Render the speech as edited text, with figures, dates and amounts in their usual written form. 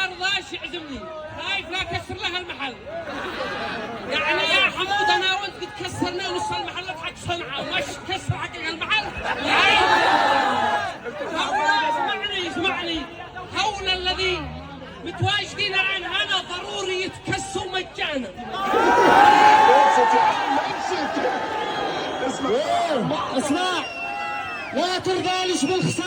ما رضاش يعزمني، خايف لا اكسر لها المحل. يعني يا حمود انا وانت قد كسرنا نص المحلات حق صنعاء، وش كسر حق المحل؟ اسمعني هؤلاء الذي متواجدين الان هنا ضروري يتكسوا مجانا. اسمع لا ترضى بالخسارة.